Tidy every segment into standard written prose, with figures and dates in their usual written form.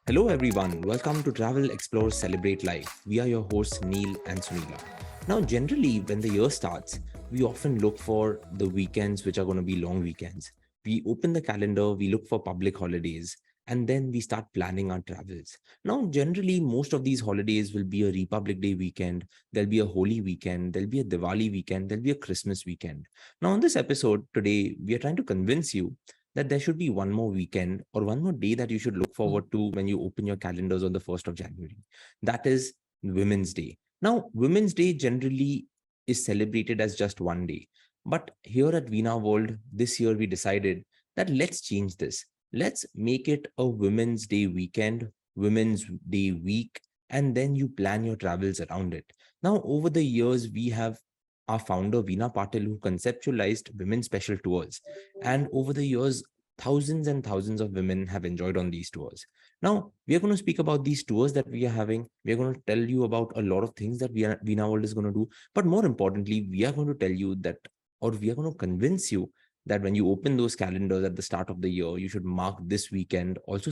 Hello, everyone. Welcome to Travel, Explore, Celebrate Life. We are your hosts, Neil and Sunila. Now, generally, when the year starts, we often look for the weekends, which are going to be long weekends. We open the calendar, we look for public holidays, and then we start planning our travels. Now, generally, most of these holidays will be a Republic Day weekend, there'll be a Holi weekend, there'll be a Diwali weekend, there'll be a Christmas weekend. Now, on this episode today, we are trying to convince you that there should be one more weekend or one more day that you should look Mm. forward to when you open your calendars on the 1st of January. That is Women's Day. Now, Women's Day generally is celebrated as just one day. But here at Veena World, this year we decided that let's change this. Let's make it a Women's Day weekend, Women's Day week, and then you plan your travels around it. Now, over the years, we have our founder, Veena Patil, who conceptualized women's special tours. And over the years, thousands and thousands of women have enjoyed on these tours. Now, we are going to speak about these tours that we are having. We are going to tell you about a lot of things that Veena World is going to do. But more importantly, we are going to tell you that, or we are going to convince you that when you open those calendars at the start of the year, you should mark this weekend also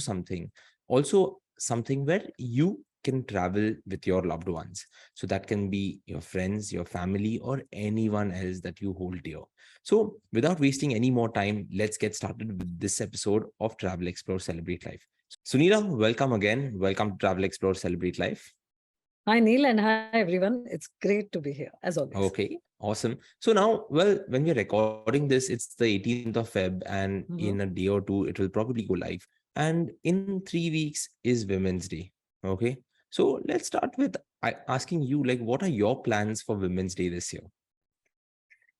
something where you can travel with your loved ones. So that can be your friends, your family, or anyone else that you hold dear. So, without wasting any more time, let's get started with this episode of Travel Explore Celebrate Life. Sunila, welcome again. Welcome to Travel Explore Celebrate Life. Hi, Neil, and hi, everyone. It's great to be here, as always. Okay, awesome. So now, well, when we're recording this, it's the 18th of Feb, and in a Mhm. day or two, it will probably go live. And in 3 weeks is Women's Day. Okay, so let's start with asking you, like, what are your plans for Women's Day this year?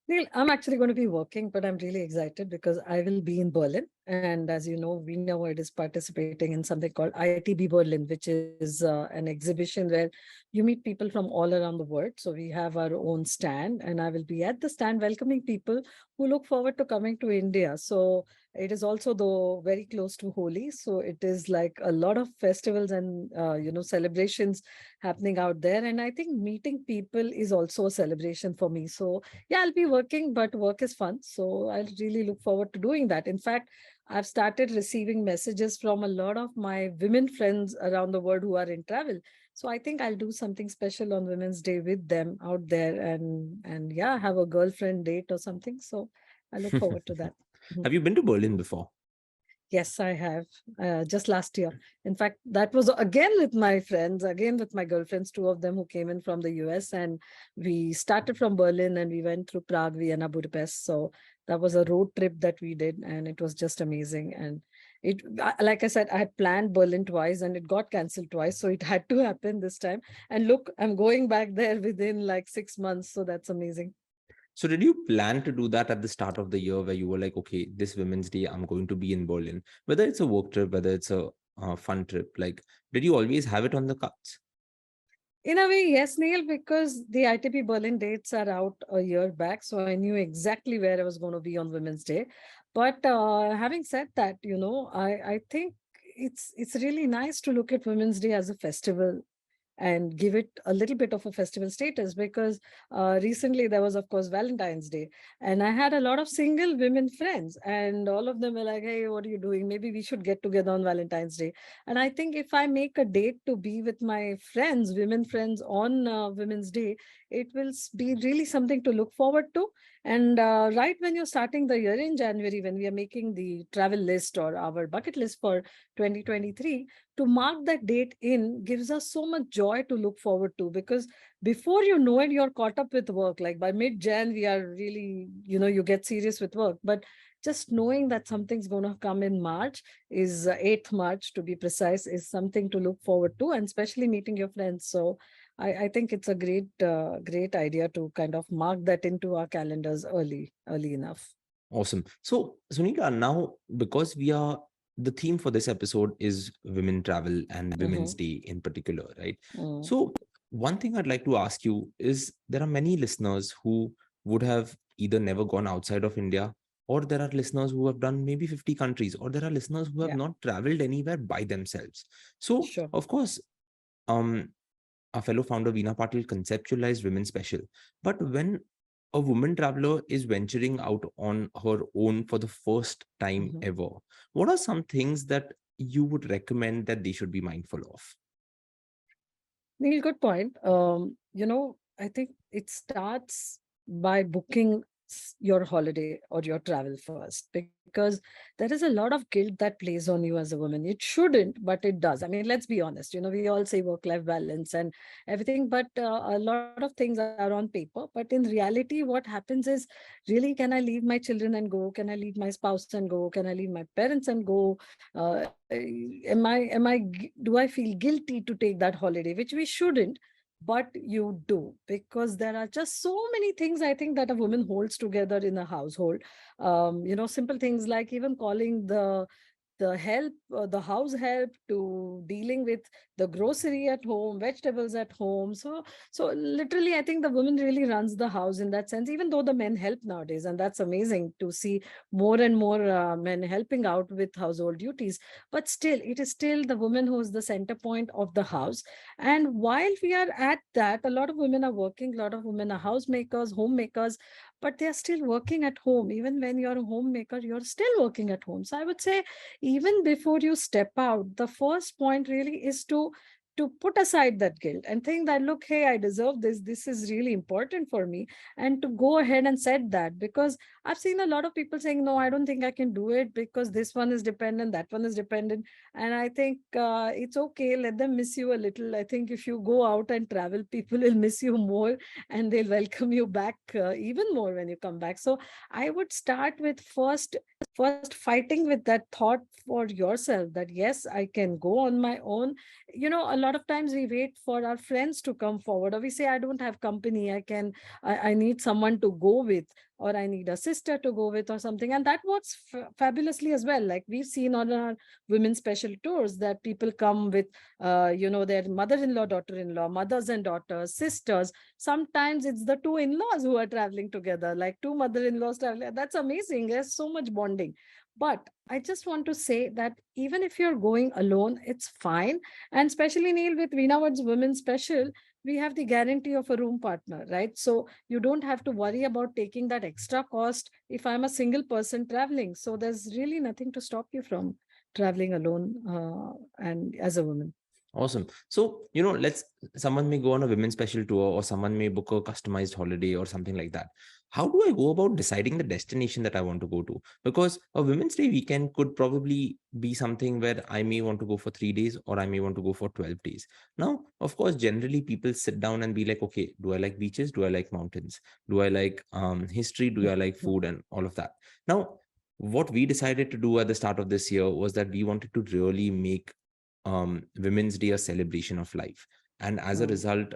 Neil, I'm actually going to be working, but I'm really excited because I will be in Berlin. And as you know, Veena World is participating in something called ITB Berlin, which is an exhibition where you meet people from all around the world. So we have our own stand, and I will be at the stand welcoming people who look forward to coming to India. So it is also, though, very close to Holi. So it is like a lot of festivals and, celebrations happening out there. And I think meeting people is also a celebration for me. So yeah, I'll be working, but work is fun. So I really look forward to doing that. In fact, I've started receiving messages from a lot of my women friends around the world who are in travel. So I think I'll do something special on Women's Day with them out there and yeah, have a girlfriend date or something. So I look forward to that. Mhm. Have you been to Berlin before? Yes, I have. Just last year. In fact, that was again with my friends, again with my girlfriends, two of them who came in from the US. And we started from Berlin and we went through Prague, Vienna, Budapest. So that was a road trip that we did. And it was just amazing. And like I said, I had planned Berlin twice and it got canceled twice. So it had to happen this time. And look, I'm going back there within like 6 months. So that's amazing. So did you plan to do that at the start of the year where you were like, okay, this Women's Day, I'm going to be in Berlin, whether it's a work trip, whether it's a fun trip, like, did you always have it on the cards? In a way, yes, Neil, because the ITP Berlin dates are out a year back. So I knew exactly where I was going to be on Women's Day. But having said that, I think it's really nice to look at Women's Day as a festival and give it a little bit of a festival status because recently there was of course Valentine's Day, and I had a lot of single women friends and all of them were like, hey, what are you doing, maybe we should get together on Valentine's Day. And I think if I make a date to be with my friends, women friends, on Women's Day, it will be really something to look forward to. And right when you're starting the year in January, when we are making the travel list or our bucket list for 2023, to mark that date in gives us so much joy to look forward to, because before you know it, you're caught up with work. Like by mid-Jan, we are really, you get serious with work. But just knowing that something's going to come in March, is 8th March to be precise, is something to look forward to, and especially meeting your friends. So I think it's a great idea to kind of mark that into our calendars early enough. Awesome. So, Sunita, now because the theme for this episode is women travel and Mm-hmm. Women's Day in particular, right? Mm. So, one thing I'd like to ask you is there are many listeners who would have either never gone outside of India, or there are listeners who have done maybe 50 countries, or there are listeners who have Yeah, not traveled anywhere by themselves. So, sure. of course, um, our fellow founder Veena Patil conceptualized Women Special. But when a woman traveler is venturing out on her own for the first time Mm-hmm. ever, what are some things that you would recommend that they should be mindful of? Neil, good point. I think it starts by booking your holiday or your travel first, because there is a lot of guilt that plays on you as a woman. It shouldn't, but it does. I mean, let's be honest. We all say work-life balance and everything, but a lot of things are on paper. But in reality, what happens is, really, can I leave my children and go? Can I leave my spouse and go? Can I leave my parents and go? Do I feel guilty to take that holiday, which we shouldn't, but you do, because there are just so many things I think that a woman holds together in a household. Simple things like even calling the house help, to dealing with the grocery at home, vegetables at home. So literally, I think the woman really runs the house in that sense, even though the men help nowadays, and that's amazing to see more and more men helping out with household duties. But still, it is still the woman who is the center point of the house. And while we are at that, a lot of women are working, a lot of women are housemakers, homemakers, but they are still working at home. Even when you're a homemaker, you're still working at home. So I would say, even before you step out, the first point really is to put aside that guilt and think that, look, hey, I deserve this is really important for me, and to go ahead and set that. Because I've seen a lot of people saying, no, I don't think I can do it because this one is dependent, that one is dependent. And I think it's okay, let them miss you a little. I think if you go out and travel, people will miss you more, and they'll welcome you back even more when you come back. So I would start with first fighting with that thought for yourself, that yes, I can go on my own. A lot of times we wait for our friends to come forward, or we say, I don't have company, I need someone to go with, or I need a sister to go with, or something. And that works fabulously as well. Like we've seen on our women's special tours, that people come with their mother-in-law, daughter-in-law, mothers and daughters, sisters. Sometimes it's the two in-laws who are traveling together, like two mother-in-laws traveling. That's amazing. There's so much bonding. But I just want to say that even if you're going alone, it's fine. And especially, Neil, with Veena World's Women's Special, we have the guarantee of a room partner, right? So you don't have to worry about taking that extra cost if I'm a single person traveling. So there's really nothing to stop you from traveling alone, and as a woman. Awesome. So, someone may go on a women's special tour, or someone may book a customized holiday or something like that. How do I go about deciding the destination that I want to go to? Because a Women's Day weekend could probably be something where I may want to go for 3 days, or I may want to go for 12 days. Now, of course, generally people sit down and be like, okay, do I like beaches? Do I like mountains? Do I like history? Do I like food and all of that? Now, what we decided to do at the start of this year was that we wanted to really make Women's Day a celebration of life. And as a Mm. result,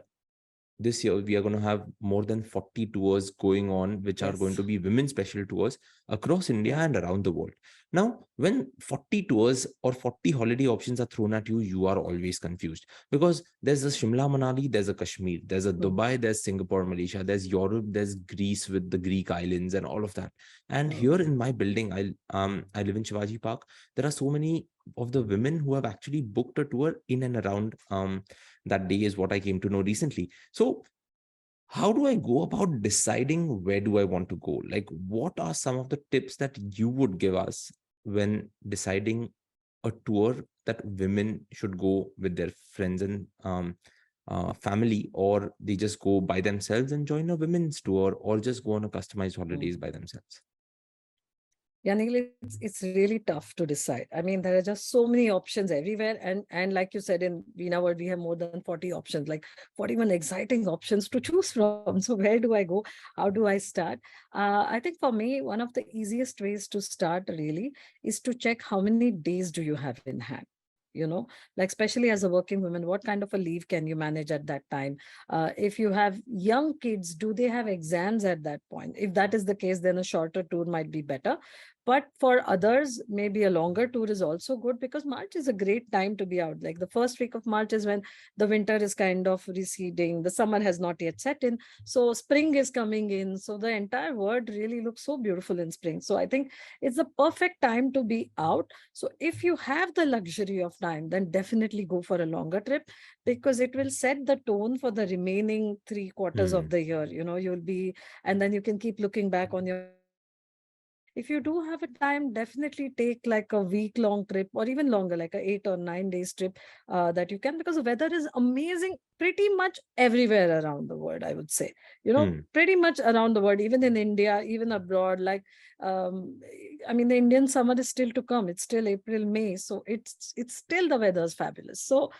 this year we are going to have more than 40 tours going on, which are going Yes. to be women's special tours across India Yes. and around the world. Now, when 40 tours or 40 holiday options are thrown at you, you are always confused, because there's a Shimla Manali, there's a Kashmir, there's a Mm. Dubai, there's Singapore, Malaysia, there's Europe, there's Greece with the Greek islands and all of that. And Oh. here in my building, I live in Shivaji Park. There are so many of the women who have actually booked a tour in and around that day, is what I came to know recently. So how do I go about deciding where do I want to go? Like, what are some of the tips that you would give us when deciding a tour that women should go with their friends and family, or they just go by themselves and join a women's tour, or just go on a customized holidays Mm. by themselves? Yeah, Neil, it's really tough to decide. I mean, there are just so many options everywhere. And like you said, in Veena World, we have more than 40 options, like 41 exciting options to choose from. So where do I go? How do I start? I think for me, one of the easiest ways to start really is to check how many days do you have in hand. Like especially as a working woman, what kind of a leave can you manage at that time? If you have young kids, do they have exams at that point? If that is the case, then a shorter tour might be better. But for others, maybe a longer tour is also good, because March is a great time to be out. Like the first week of March is when the winter is kind of receding, the summer has not yet set in. So spring is coming in. So the entire world really looks so beautiful in spring. So I think it's the perfect time to be out. So if you have the luxury of time, then definitely go for a longer trip, because it will set the tone for the remaining 3 quarters of Hmm. the year. You'll be, and then you can keep looking back on your previous trips. if you do have a time, definitely take like a week-long trip or even longer, like a 8 or 9 days trip that you can, because the weather is amazing pretty much everywhere around the world, I would say. Hmm. Pretty much around the world, even in India, even abroad. Like, um, I mean, the Indian summer is still to come. It's still April, May, so it's still the weather is fabulous. So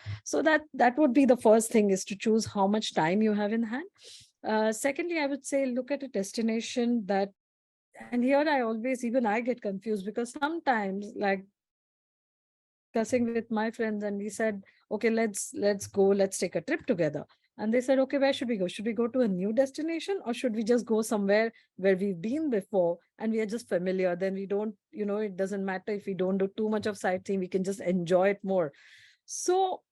that would be the first thing, is to choose how much time you have in hand. Secondly, I would say look at a destination that, and here I always, even I get confused, because sometimes, like, I was discussing with my friends and we said, okay, let's go, let's take a trip together. And they said, okay, where should we go? Should we go to a new destination, or should we just go somewhere where we've been before and we are just familiar? Then we don't, it doesn't matter if we don't do too much of sightseeing, we can just enjoy it more. So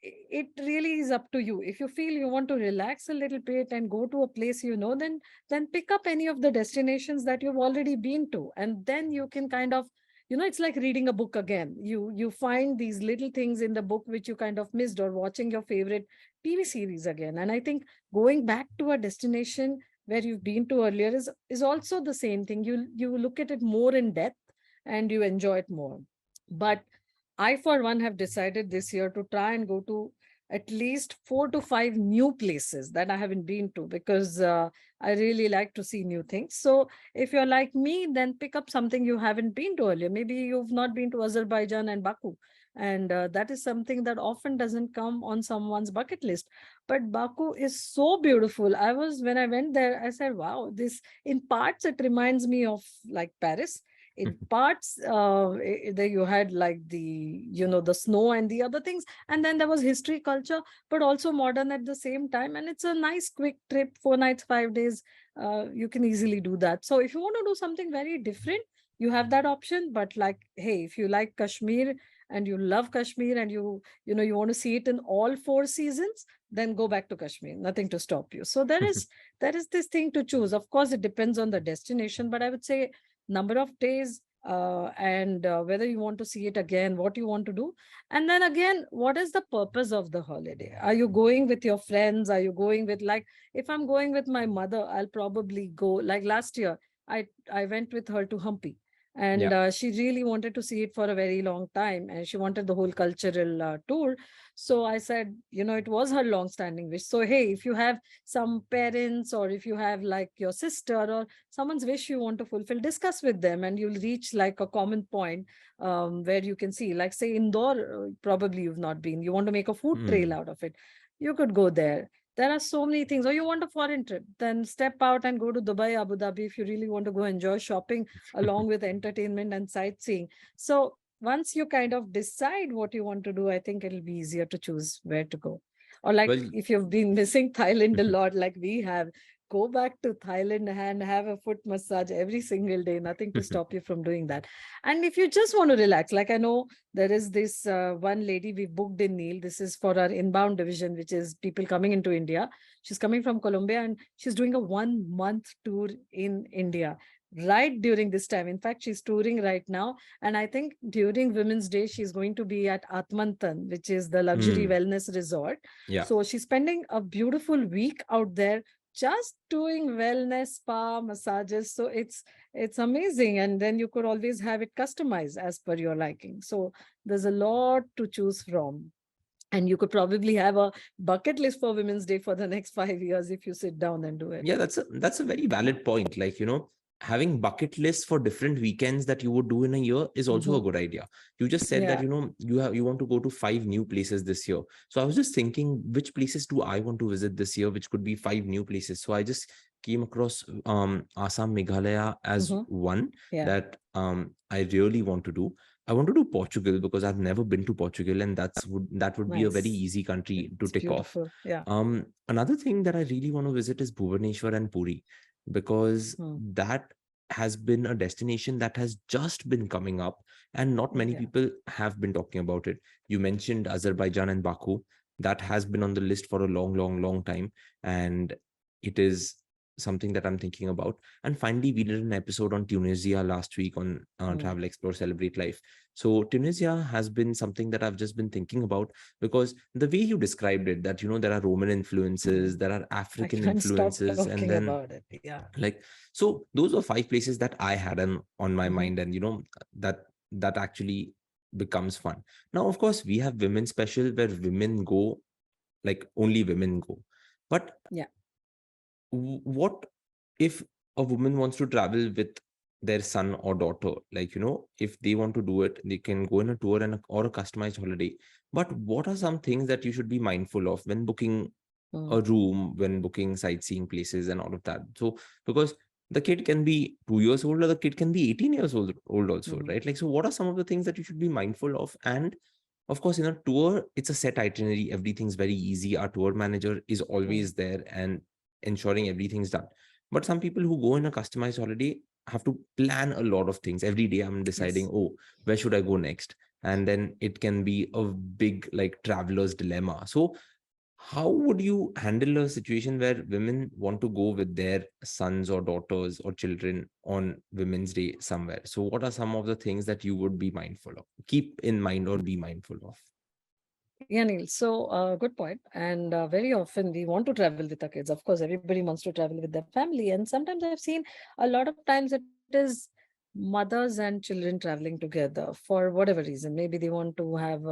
it really is up to you. If you feel you want to relax a little bit and go to a place, then pick up any of the destinations that you've already been to, and then you can kind of, it's like reading a book again. You find these little things in the book which you kind of missed, or watching your favorite TV series again. And I think going back to a destination where you've been to earlier is also the same thing. You look at it more in depth and you enjoy it more. But I, for one, have decided this year to try and go to at least 4 to 5 new places that I haven't been to, because I really like to see new things. So if you're like me, then pick up something you haven't been to earlier. Maybe you've not been to Azerbaijan and Baku. And that is something that often doesn't come on someone's bucket list. But Baku is so beautiful. When I went there, I said, wow, this, in parts, it reminds me of like Paris. In parts, there you had like the snow and the other things, and then there was history, culture, but also modern at the same time. And it's a nice quick trip, 4 nights, 5 days. You can easily do that. So if you want to do something very different, you have that option. But like, hey, if you like Kashmir and you love Kashmir, and you want to see it in all 4 seasons, then go back to Kashmir. Nothing to stop you. So there is this thing to choose. Of course, it depends on the destination, but I would say number of days, and whether you want to see it again, what you want to do. And then again, what is the purpose of the holiday? Are you going with your friends? Are you going with, like, if I'm going with my mother, I'll probably go, like last year, I went with her to Hampi. And Yeah. she really wanted to see it for a very long time, and she wanted the whole cultural tour. So I said, it was her long standing wish. So hey, if you have some parents, or if you have like your sister or someone's wish you want to fulfill, discuss with them, and you'll reach like a common point, where you can see, like, say Indore, probably you've not been, you want to make a food trail Hmm. out of it, you could go there. There are so many things. Or you want a foreign trip, then step out and go to Dubai, Abu Dhabi, if you really want to go enjoy shopping along with entertainment and sightseeing. So once you kind of decide what you want to do, I think it'll be easier to choose where to go. Or like, Well, if you've been missing Thailand a lot, like we have, go back to Thailand and have a foot massage every single day. Nothing to stop you from doing that. And if you just want to relax, like, I know there is this one lady we booked in Neil. This is for our inbound division, which is people coming into India. She's coming from Colombia, and she's doing a 1 month tour in India right during this time. In fact, she's touring right now. And I think during Women's Day, she's going to be at Atmantan, which is the luxury hmm. wellness resort. Yeah. So she's spending a beautiful week out there just doing wellness, spa, massages. So it's amazing. And then you could always have it customized as per your liking. So there's a lot to choose from. And you could probably have a bucket list for Women's Day for the next 5 years if you sit down and do it. Yeah, that's a very valid point. Like, having bucket lists for different weekends that you would do in a year is also a Mhm. good idea. You just said that, Yeah. you want to go to 5 new places this year. So I was just thinking, which places do I want to visit this year, which could be 5 new places. So I just came across Assam, Meghalaya as Mhm. one Yeah. that I really want to do. I want to do Portugal because I've never been to Portugal, and that would be a very Nice. easy country to It's tick off. beautiful. Yeah. Another thing that I really want to visit is Bhubaneswar and Puri, because Mm. that has been a destination that has just been coming up, and not many Yeah. people have been talking about it. You mentioned Azerbaijan and Baku. That has been on the list for a long, long, long time, and it is something that I'm thinking about. And finally, we did an episode on Tunisia last week on Mm, Travel, Explore, Celebrate Life. So Tunisia has been something that I've just been thinking about, because the way you described it, that, there are Roman influences, mm. there are I African can't stop influences, and talking then about it. Yeah. like, so those were five places that I had on my Hmm. mind, and that actually becomes fun. Now, of course, we have women special where women go, like only women go. But Yeah. what if a woman wants to travel with their son or daughter? Like, if they want to do it, they can go in a tour or a customized holiday. But what are some things that you should be mindful of when booking Mm, a room, when booking sightseeing places and all of that? So, because the kid can be 2 years old, or the kid can be 18 years old also, mm, right? Like, so what are some of the things that you should be mindful of? And of course, in a tour, it's a set itinerary. Everything's very easy. Our tour manager is mm. always there and ensuring everything's done. But some people who go in a customized holiday have to plan a lot of things. Every day I'm deciding, Yes. oh, where should I go next? And then it can be a big, like, traveler's dilemma. So how would you handle a situation where women want to go with their sons or daughters or children on Women's Day somewhere? So, what are some of the things that you would be mindful of, keep in mind, or be mindful of? Yeah, Neil. So, good point. And very often we want to travel with our kids. Of course, everybody wants to travel with their family. And sometimes I've seen a lot of times it is mothers and children traveling together for whatever reason. Maybe they want to have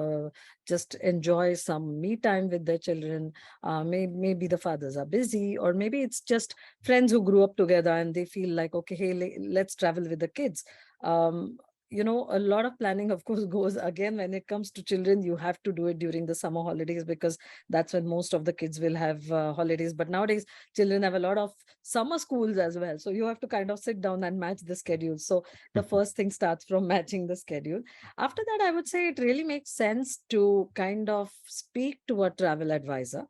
just enjoy some me time with their children. Maybe the fathers are busy, or maybe it's just friends who grew up together and they feel like, okay, hey, let's travel with the kids. Um, a lot of planning, of course, goes again when it comes to children. You have to do it during the summer holidays because that's when most of the kids will have holidays. But nowadays, children have a lot of summer schools as well. So you have to kind of sit down and match the schedule. So the first thing starts from matching the schedule. After that, I would say it really makes sense to kind of speak to a travel advisor.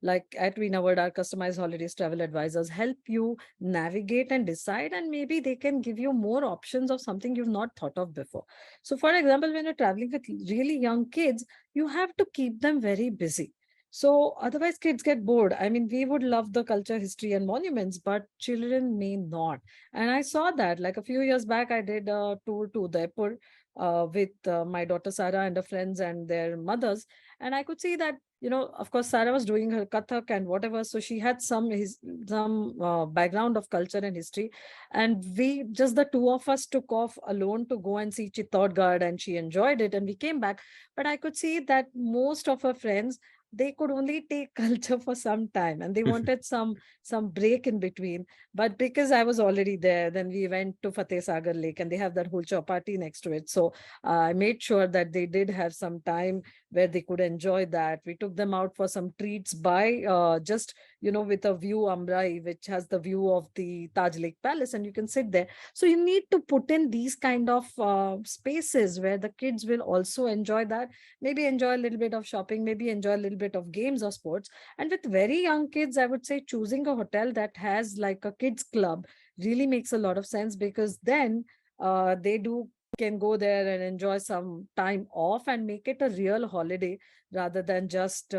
Like at Veena World, our customized holidays travel advisors help you navigate and decide, and maybe they can give you more options of something you've not thought of before. So for example, when you're traveling with really young kids, you have to keep them very busy. So otherwise kids get bored. I mean, we would love the culture, history and monuments, but children may not. And I saw that like a few years back, I did a tour to Udaipur with my daughter Sarah and her friends and their mothers. And I could see that, of course, Sarah was doing her Kathak and whatever. So she had some background of culture and history. And we, just the two of us, took off alone to go and see Chittorgarh, and she enjoyed it. And we came back. But I could see that most of her friends, they could only take culture for some time and they wanted some break in between. But because I was already there, then we went to Fateh Sagar Lake and they have that whole chowpatty next to it. So I made sure that they did have some time where they could enjoy that. We took them out for some treats by just, with a view Amrai, which has the view of the Taj Lake Palace, and you can sit there. So you need to put in these kind of spaces where the kids will also enjoy that, maybe enjoy a little bit of shopping, maybe enjoy a little bit of games or sports. And with very young kids, I would say choosing a hotel that has like a kids club really makes a lot of sense, because then they do can go there and enjoy some time off and make it a real holiday rather than just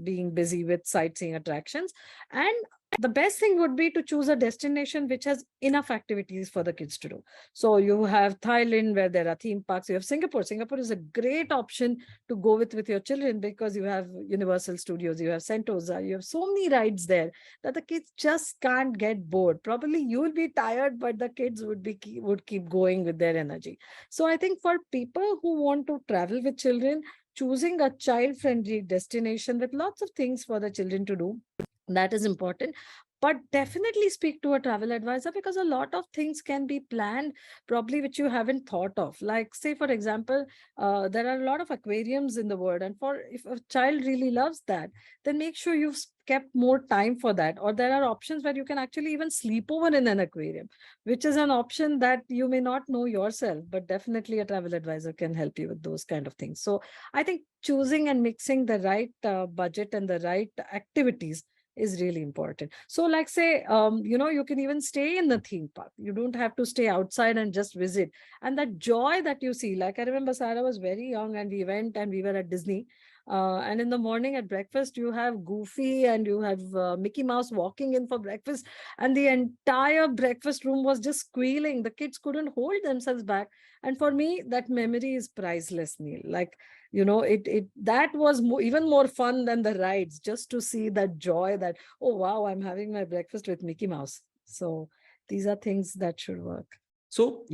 being busy with sightseeing attractions. And the best thing would be to choose a destination which has enough activities for the kids to do. So you have Thailand, where there are theme parks. You have Singapore. Singapore is a great option to go with your children because you have Universal Studios, you have Sentosa, you have so many rides there that the kids just can't get bored. Probably you will be tired, but the kids would keep going with their energy. So I think for people who want to travel with children, choosing a child-friendly destination with lots of things for the children to do, that is important. But definitely speak to a travel advisor, because a lot of things can be planned probably which you haven't thought of. Like say for example, there are a lot of aquariums in the world, and for if a child really loves that, then make sure you've kept more time for that. Or there are options where you can actually even sleep over in an aquarium, which is an option that you may not know yourself, but definitely a travel advisor can help you with those kind of things. So I think choosing and mixing the right budget and the right activities is really important. So like say, you can even stay in the theme park. You don't have to stay outside and just visit. And that joy that you see, like I remember Sarah was very young and we went and we were at Disney. And in the morning at breakfast, you have Goofy and you have Mickey Mouse walking in for breakfast, and the entire breakfast room was just squealing. The kids couldn't hold themselves back. And for me, that memory is priceless, Neil. Like, it that was even more fun than the rides, just to see that joy that, oh wow, I'm having my breakfast with Mickey Mouse. So these are things that should work. So,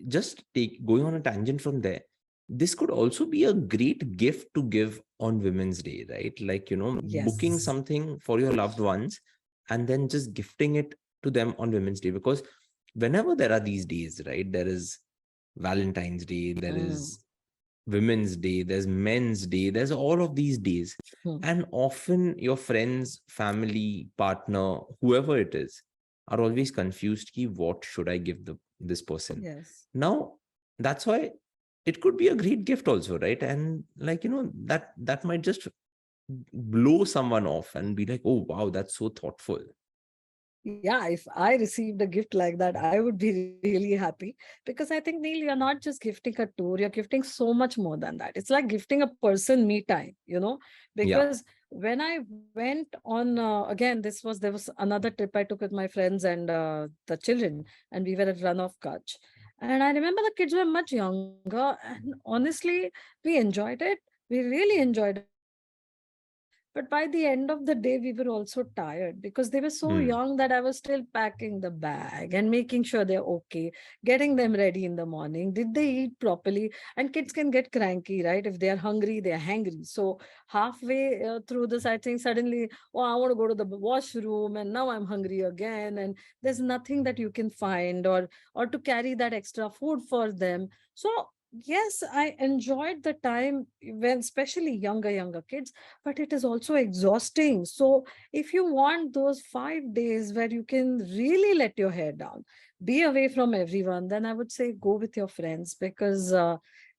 just take going on a tangent from there. This could also be a great gift to give on Women's Day, right? Like, booking Yes. something for your loved ones and then just gifting it to them on Women's Day. Because whenever there are these days, right, there is Valentine's Day, there Mm. is Women's Day, there's Men's Day, there's all of these days. Hmm. And often your friends, family, partner, whoever it is, are always confused ki what should I give this person. Yes. Now, that's why it could be a great gift also, right? And like, that might just blow someone off and be like, oh wow, that's so thoughtful. Yeah, if I received a gift like that, I would be really happy, because I think, Neil, you're not just gifting a tour, you're gifting so much more than that. It's like gifting a person me time. Yeah. Because when I went on, again, there was another trip I took with my friends and the children, and we were at Run of Kutch. And I remember the kids were much younger, and honestly, we enjoyed it. We really enjoyed it. But by the end of the day, we were also tired because they were so young that I was Hmm. still packing the bag and making sure they're okay, getting them ready in the morning. Did they eat properly? And kids can get cranky, right? If they are hungry, they are hangry. So halfway through the sightseeing, suddenly, oh, I want to go to the washroom, and now I'm hungry again. And there's nothing that you can find, or to carry that extra food for them. So yes, I enjoyed the time when, especially younger kids, but it is also exhausting. So if you want those 5 days where you can really let your hair down, be away from everyone, then I would say go with your friends, because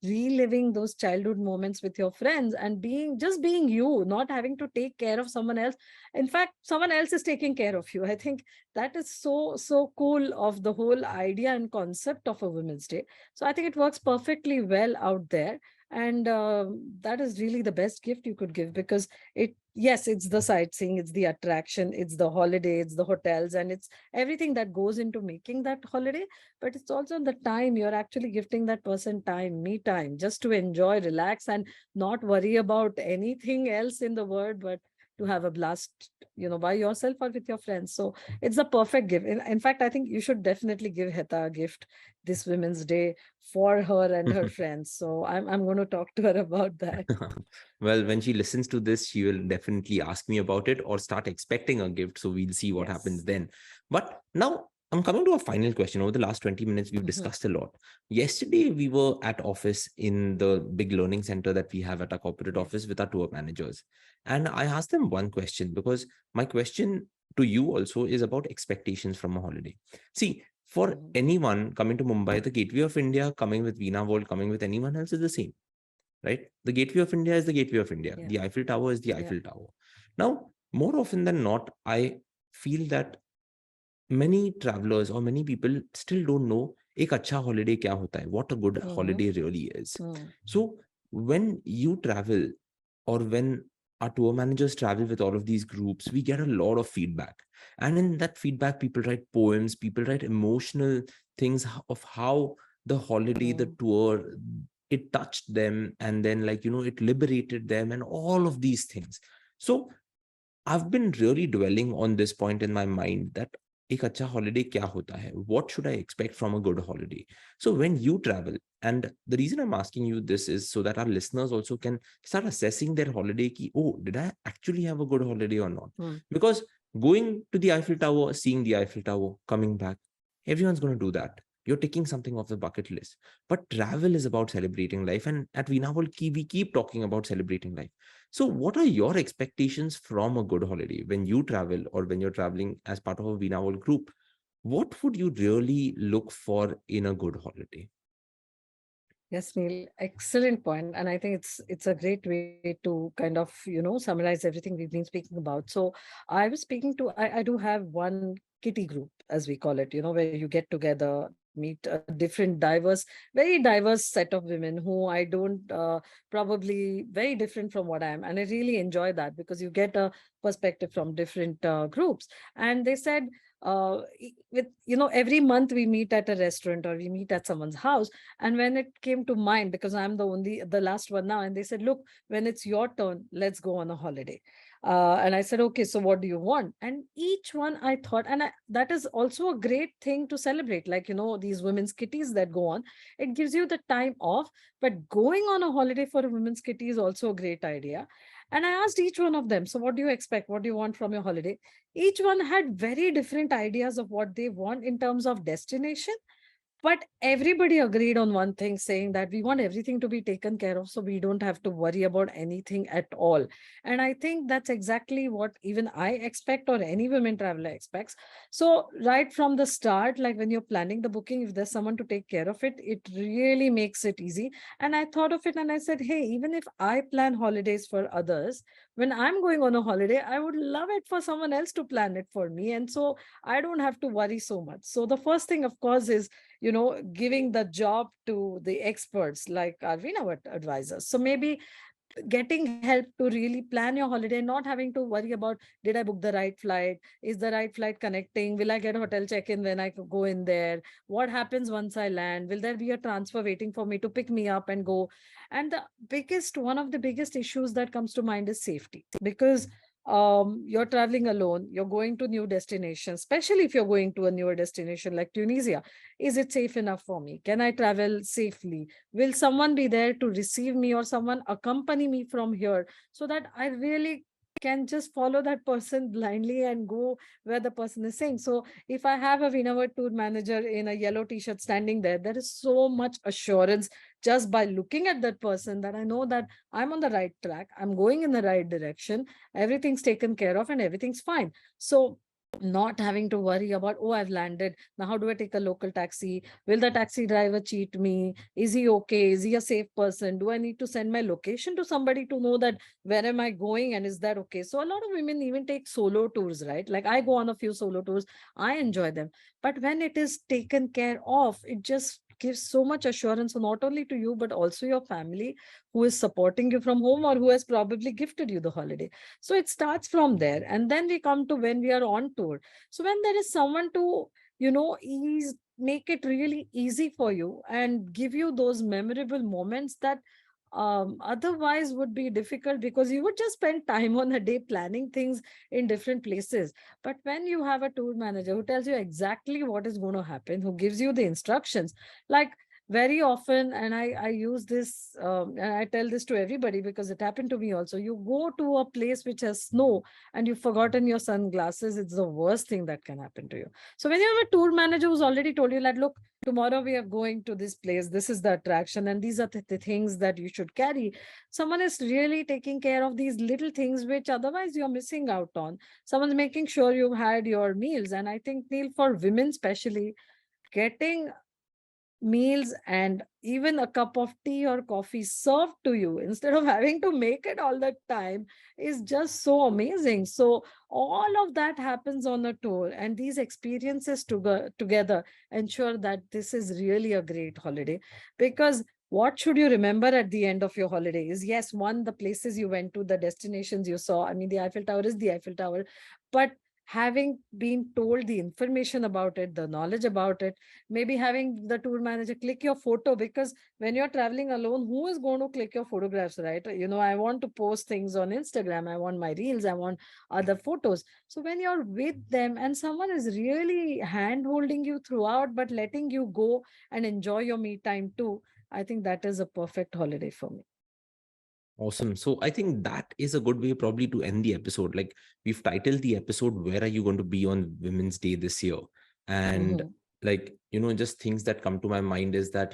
reliving those childhood moments with your friends and being you, not having to take care of someone else. In fact, someone else is taking care of you. I think that is so cool of the whole idea and concept of a Women's Day. So I think it works perfectly well out there. And that is really the best gift you could give, because yes, it's the sightseeing, it's the attraction, it's the holiday, it's the hotels, and it's everything that goes into making that holiday. But it's also the time you're actually gifting that person, time, me time, just to enjoy, relax, and not worry about anything else in the world, but to have a blast, by yourself or with your friends. So it's a perfect gift. In fact, I think you should definitely give Heta a gift this Women's Day for her and her friends. So I'm going to talk to her about that. Well, when she listens to this, she will definitely ask me about it or start expecting a gift. So we'll see what happens Yes. then. But now I'm coming to a final question. Over the last 20 minutes, we've Mhm. discussed a lot. Yesterday, we were at office in the big learning center that we have at our corporate Yes. office with our tour managers. And I asked them one question, because my question to you also is about expectations from a holiday. See, for Mhm. anyone coming to Mumbai, the Gateway of India, coming with Veena World, coming with anyone else is the same, right? The Gateway of India is the Gateway of India. Yeah. The Eiffel Tower is the Yeah. Eiffel Tower. Now, more often than not, I feel that many travelers or many people still don't know एक अच्छा holiday क्या होता है, what a good Mhm. holiday really is. Mm. So when you travel, or when our tour managers travel with all of these groups, we get a lot of feedback. And in that feedback, people write poems, people write emotional things of how the holiday, the Mm. tour, it touched them. And then, like, it liberated them and all of these things. So I've been really dwelling on this point in my mind, that एक अच्छा holiday क्या होता है? What should I expect from a good holiday? So when you travel, and the reason I'm asking you this is so that our listeners also can start assessing their holiday ki, oh, did I actually have a good holiday or not? Mm. Because going to the Eiffel Tower, seeing the Eiffel Tower, coming back, everyone's going to do that. You're taking something off the bucket list. But travel is about celebrating life. And at Veena World, we keep talking about celebrating life. So, what are your expectations from a good holiday when you travel, or when you're traveling as part of a Veena World group? What would you really look for in a good holiday? Yes, Neil, excellent point. And I think it's a great way to kind of, summarize everything we've been speaking about. So I was speaking to I do have one kitty group, as we call it, where you get together. There are meet a different, diverse, very diverse set of women who I don't probably very different from what I am. And I really enjoy that because you get a perspective from different groups. And they said, with every month we meet at a restaurant or we meet at someone's house. And when it came to mine, because I'm the last one now, and they said, look, when it's your turn, let's go on a holiday. And I said, okay, so what do you want? And each one I thought, and that is also a great thing to celebrate, like, these women's kitties that go on. It gives you the time off, but going on a holiday for a women's kitty is also a great idea. And I asked each one of them, so what do you expect? What do you want from your holiday? Each one had very different ideas of what they want in terms of destination, but everybody agreed on one thing, saying that we want everything to be taken care of so we don't have to worry about anything at all. And I think that's exactly what even I expect, or any women traveler expects. So right from the start, like when you're planning the booking, if there's someone to take care of it, it really makes it easy. And I thought of it and I said, hey, even if I plan holidays for others, when I'm going on a holiday, I would love it for someone else to plan it for me. And so I don't have to worry so much. So the first thing, of course, is giving the job to the experts like our Veena World advisors. So maybe getting help to really plan your holiday, not having to worry about, did I book the right flight? Is the right flight connecting? Will I get a hotel check-in when I go in there? What happens once I land? Will there be a transfer waiting for me to pick me up and go? And one of the biggest issues that comes to mind is safety, because you're traveling alone, you're going to new destinations, especially if you're going to a newer destination like Tunisia. Is it safe enough for me? Can I travel safely? Will someone be there to receive me, or someone accompany me from here, so that I really can just follow that person blindly and go where the person is saying? So if I have a Veena tour manager in a yellow t-shirt standing there, there is so much assurance just by looking at that person, that I know that I'm on the right track, I'm going in the right direction, everything's taken care of and everything's fine. So not having to worry about, oh, I've landed, now how do I take a local taxi? Will the taxi driver cheat me? Is he okay? Is he a safe person? Do I need to send my location to somebody to know that where am I going, and is that okay? So a lot of women even take solo tours, right? Like I go on a few solo tours, I enjoy them, but when it is taken care of, it just gives so much assurance, not only to you but also your family, who is supporting you from home or who has probably gifted you the holiday. So it starts from there. And then we come to when we are on tour. So when there is someone to, ease, make it really easy for you and give you those memorable moments that otherwise would be difficult, because you would just spend time on a day planning things in different places. But when you have a tour manager who tells you exactly what is going to happen, who gives you the instructions, like very often, and I use this, and I tell this to everybody because it happened to me also. You go to a place which has snow and you've forgotten your sunglasses, it's the worst thing that can happen to you. So when you have a tour manager who's already told you that, look, tomorrow we are going to this place, this is the attraction, and these are the things that you should carry. Someone is really taking care of these little things which otherwise you're missing out on. Someone's making sure you've had your meals. And I think, Neil, for women especially, getting meals and even a cup of tea or coffee served to you instead of having to make it all the time is just so amazing. So all of that happens on a tour, and these experiences together ensure that this is really a great holiday. Because what should you remember at the end of your holiday is, yes, one, the places you went to, the destinations you saw. I mean, the Eiffel Tower is the Eiffel Tower, but having been told the information about it, the knowledge about it, maybe having the tour manager click your photo, because when you're traveling alone, who is going to click your photographs, right? I want to post things on Instagram, I want my reels, I want other photos. So when you're with them and someone is really hand holding you throughout but letting you go and enjoy your me time too, I think that is a perfect holiday for me. Awesome. So I think that is a good way probably to end the episode. Like we've titled the episode, Where Are You Going to Be on Women's Day this year? And Mhm. like, just things that come to my mind is that,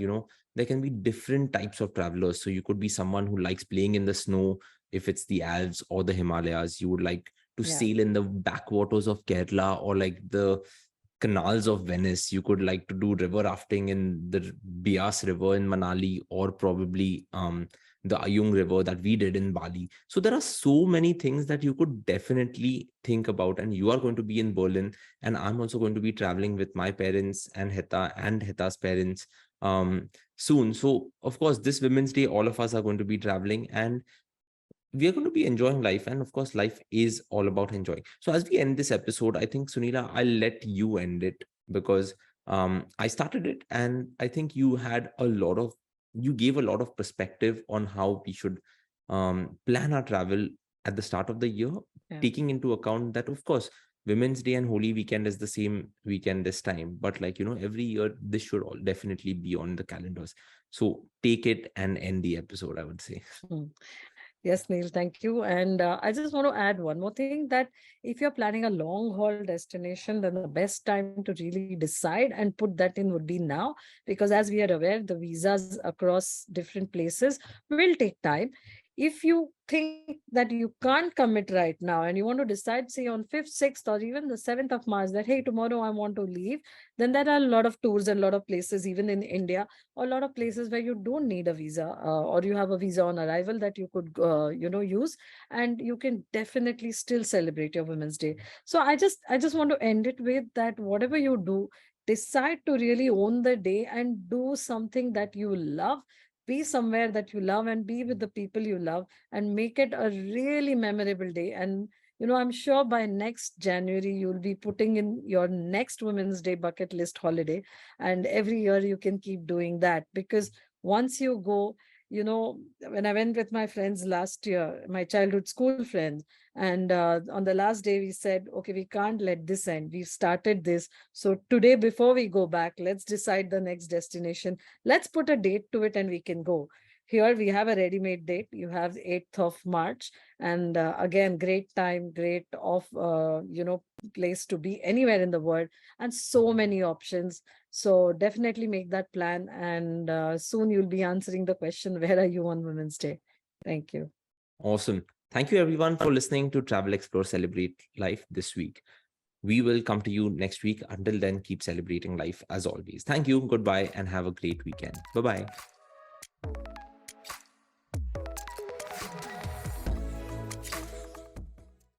there can be different types of travelers. So you could be someone who likes playing in the snow, if it's the Alps or the Himalayas. You would like to Yeah. sail in the backwaters of Kerala or like the canals of Venice. You could like to do river rafting in the Bias River in Manali, or probably the Ayung River that we did in Bali. So there are so many things that you could definitely think about. And you are going to be in Berlin, and I'm also going to be traveling with my parents and Heta and Heta's parents soon. So of course, this Women's Day, all of us are going to be traveling, and we are going to be enjoying life. And of course, life is all about enjoying. So as we end this episode, I think, Sunila, I'll let you end it, because I started it, and I think you gave a lot of perspective on how we should plan our travel at the start of the year, Yeah. taking into account that, of course, Women's Day and Holy Weekend is the same weekend this time, but like, every year this should all definitely be on the calendars. So take it and end the episode, I would say. Hmm. Yes, Neil, thank you. And I just want to add one more thing, that if you're planning a long haul destination, then the best time to really decide and put that in would be now. Because as we are aware, the visas across different places will take time. If you think that you can't commit right now and you want to decide, say on 5th, 6th, or even the 7th of March, that, hey, tomorrow I want to leave, then there are a lot of tours and a lot of places, even in India, or a lot of places where you don't need a visa, or you have a visa on arrival that you could use, and you can definitely still celebrate your Women's Day. So I just want to end it with that: whatever you do, decide to really own the day and do something that you love. Be somewhere that you love and be with the people you love, and make it a really memorable day. And I'm sure by next January you'll be putting in your next Women's Day bucket list holiday, and every year you can keep doing that. Because once you go, when I went with my friends last year, my childhood school friends, and on the last day we said, okay, we can't let this end, we've started this, so today, before we go back, let's decide the next destination, let's put a date to it, and we can go. Here we have a ready-made date. You have 8th of March, and again, great time, great off place to be anywhere in the world, and so many options. So definitely make that plan, and soon you'll be answering the question, where are you on Women's Day? Thank you. Awesome. Thank you, everyone, for listening to Travel, Explore, Celebrate Life this week. We will come to you next week. Until then, keep celebrating life as always. Thank you. Goodbye, and have a great weekend. Bye bye.